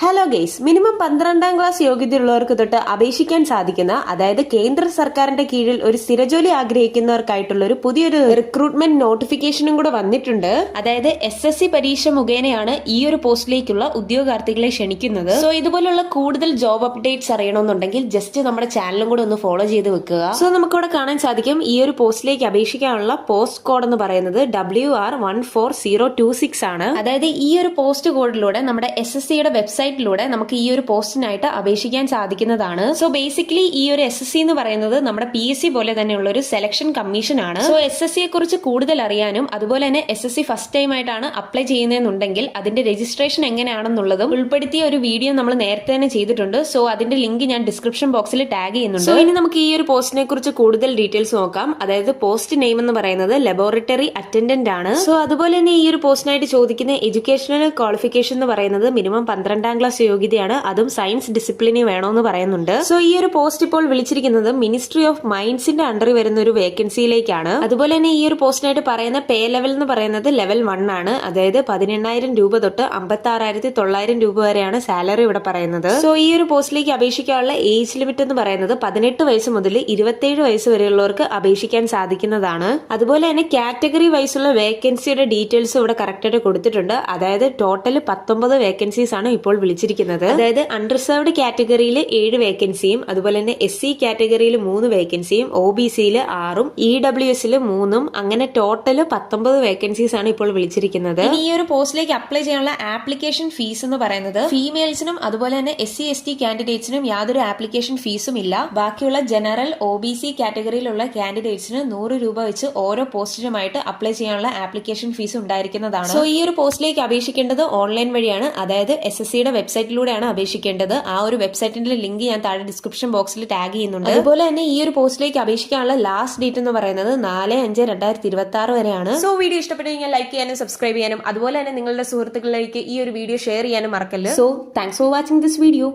Hello guys, minimum 12ാം class യോഗ്യതയുള്ളവർക്ക് തൊട്ട് അപേക്ഷിക്കാൻ സാധിക്കുന്ന, അതായത് കേന്ദ്ര സർക്കാരിന്റെ കീഴിൽ ഒരു സ്ഥിരജോലി ആഗ്രഹിക്കുന്നവർക്കായിട്ടുള്ള ഒരു പുതിയൊരു റിക്രൂട്ട്മെന്റ് നോട്ടിഫിക്കേഷനും കൂടെ വന്നിട്ടുണ്ട്. അതായത് SSC പരീക്ഷ മുഖേനയാണ് ഈ ഒരു പോസ്റ്റിലേക്കുള്ള ഉദ്യോഗാർത്ഥികളെ ക്ഷണിക്കുന്നത്. സോ ഇതുപോലുള്ള കൂടുതൽ ജോബ് അപ്ഡേറ്റ്സ് അറിയണമെന്നുണ്ടെങ്കിൽ ജസ്റ്റ് നമ്മുടെ ചാനലും കൂടെ ഒന്ന് ഫോളോ ചെയ്ത് വെക്കുക. സോ നമുക്കിവിടെ കാണാൻ സാധിക്കും, ഈ ഒരു പോസ്റ്റിലേക്ക് അപേക്ഷിക്കാനുള്ള പോസ്റ്റ് കോഡ് എന്ന് പറയുന്നത് WR14026 ആണ്. അതായത് ഈ ഒരു പോസ്റ്റ് കോഡിലൂടെ നമ്മുടെ SSCയുടെ വെബ്സൈറ്റിലൂടെ നമുക്ക് ഈ ഒരു പോസ്റ്റിനായിട്ട് അപേക്ഷിക്കാൻ സാധിക്കുന്നതാണ്. സോ ബേസിക്കലി ഈ ഒരു SSC എന്ന് പറയുന്നത് നമ്മുടെ PSC പോലെ തന്നെയുള്ള ഒരു സെലക്ഷൻ കമ്മീഷൻ ആണ്. സോ SSCയെ കുറിച്ച് കൂടുതൽ അറിയാനും അതുപോലെ തന്നെ SSC ഫസ്റ്റ് ടൈം ആയിട്ടാണ് അപ്ലൈ ചെയ്യുന്നതെന്നുണ്ടെങ്കിൽ അതിന്റെ രജിസ്ട്രേഷൻ എങ്ങനെയാണെന്നുള്ളതും ഉൾപ്പെടുത്തിയ ഒരു വീഡിയോ നമ്മൾ നേരത്തെ തന്നെ ചെയ്തിട്ടുണ്ട്. സോ അതിന്റെ ലിങ്ക് ഞാൻ ഡിസ്ക്രിപ്ഷൻ ബോക്സിൽ ടാഗ് ചെയ്യുന്നുണ്ട്. സോ ഇനി നമുക്ക് ഈ ഒരു പോസ്റ്റിനെ കുറിച്ച് കൂടുതൽ ഡീറ്റെയിൽസ് നോക്കാം. അതായത് പോസ്റ്റ് നെയിം എന്ന് പറയുന്നത് ലബോറട്ടറി അറ്റൻഡന്റ് ആണ്. സോ അതുപോലെ തന്നെ ഈ ഒരു പോസ്റ്റിനായിട്ട് ചോദിക്കുന്ന എഡ്യൂക്കേഷണൽ ക്വാളിഫിക്കേഷൻ എന്ന് പറയുന്നത് മിനിമം 12ാം ക്ലാസ് യോഗ്യതയാണ്. അതും സയൻസ് ഡിസിപ്ലിനിൽ വേണമെന്ന് പറയുന്നുണ്ട്. സോ ഈ ഒരു പോസ്റ്റ് ഇപ്പോൾ വിളിച്ചിരിക്കുന്നത് മിനിസ്ട്രി ഓഫ് മൈൻസിന്റെ അണ്ടറിൽ വരുന്ന ഒരു വേക്കൻസിയിലേക്കാണ്. അതുപോലെ തന്നെ ഈ ഒരു പോസ്റ്റിനായിട്ട് പറയുന്ന പേ ലെവൽ എന്ന് പറയുന്നത് ലെവൽ 1 ആണ്. അതായത് 18,000 രൂപ തൊട്ട് 56,900 രൂപ വരെയാണ് സാലറി ഇവിടെ പറയുന്നത്. സോ ഈ ഒരു പോസ്റ്റിലേക്ക് അപേക്ഷിക്കാനുള്ള ഏജ് ലിമിറ്റ് എന്ന് പറയുന്നത് 18 വയസ്സ് മുതൽ 27 വയസ്സ് വരെയുള്ളവർക്ക് അപേക്ഷിക്കാൻ സാധിക്കുന്നതാണ്. അതുപോലെ തന്നെ കാറ്റഗറി വൈസുള്ള വേക്കൻസിയുടെ ഡീറ്റെയിൽസ് ഇവിടെ കറക്റ്റ് ആയിട്ട് കൊടുത്തിട്ടുണ്ട്. അതായത് ടോട്ടൽ 19 വേക്കൻസീസ് ആണ് ഇപ്പോൾ വിളിച്ചിരിക്കുന്നത്. അതായത് അൺറിസർവ്ഡ് കാറ്റഗറിയിൽ 7 വേക്കൻസിയും അതുപോലെ തന്നെ SC കാറ്റഗറിയിൽ 3 വേക്കൻസിയും OBCയിൽ 6ഉം EWSൽ 3ഉം അങ്ങനെ ടോട്ടൽ 19 വേക്കൻസീസ് ആണ് ഇപ്പോൾ വിളിച്ചിരിക്കുന്നത്. ഇനി ഈ ഒരു പോസ്റ്റിലേക്ക് അപ്ലൈ ചെയ്യാനുള്ള ആപ്ലിക്കേഷൻ ഫീസ് എന്ന് പറയുന്നത് ഫീമെയിൽസിനും അതുപോലെ തന്നെ SC ST കാൻഡിഡേറ്റ്സിനും യാതൊരു ആപ്ലിക്കേഷൻ ഫീസും ഇല്ല. ബാക്കിയുള്ള ജനറൽ OBC കാറ്റഗറിയിലുള്ള കാൻഡിഡേറ്റ്സിന് 100 രൂപ വെച്ച് ഓരോ പോസ്റ്റിനുമായിട്ട് അപ്ലൈ ചെയ്യാനുള്ള ആപ്ലിക്കേഷൻ ഫീസ് ഉണ്ടായിരിക്കുന്നതാണ്. സോ ഈ ഒരു പോസ്റ്റിലേക്ക് അപേക്ഷിക്കേണ്ടത് ഓൺലൈൻ വഴിയാണ്. അതായത് SSCയുടെ വെബ്സൈറ്റിലൂടെയാണ് അപേക്ഷിക്കേണ്ടത്. ആ ഒരു വെബ്സൈറ്റിന്റെ ലിങ്ക് ഞാൻ താഴെ ഡിസ്ക്രിപ്ഷൻ ബോക്സിൽ ടാഗ് ചെയ്യുന്നുണ്ട്. അതുപോലെ തന്നെ ഈ ഒരു പോസ്റ്റിലേക്ക് അപേക്ഷിക്കാനുള്ള ലാസ്റ്റ് ഡേറ്റ് എന്ന് പറയുന്നത് 4/5/2026 വരെയാണ്. സോ വീഡിയോ ഇഷ്ടപ്പെട്ടെങ്കിൽ ലൈക്ക് ചെയ്യാനും സബ്സ്ക്രൈബ് ചെയ്യാനും അതുപോലെ തന്നെ നിങ്ങളുടെ സുഹൃത്തുക്കളിലേക്ക് ഈ ഒരു വീഡിയോ ഷെയർ ചെയ്യാനും മറക്കല്ല്. So thanks for watching this video.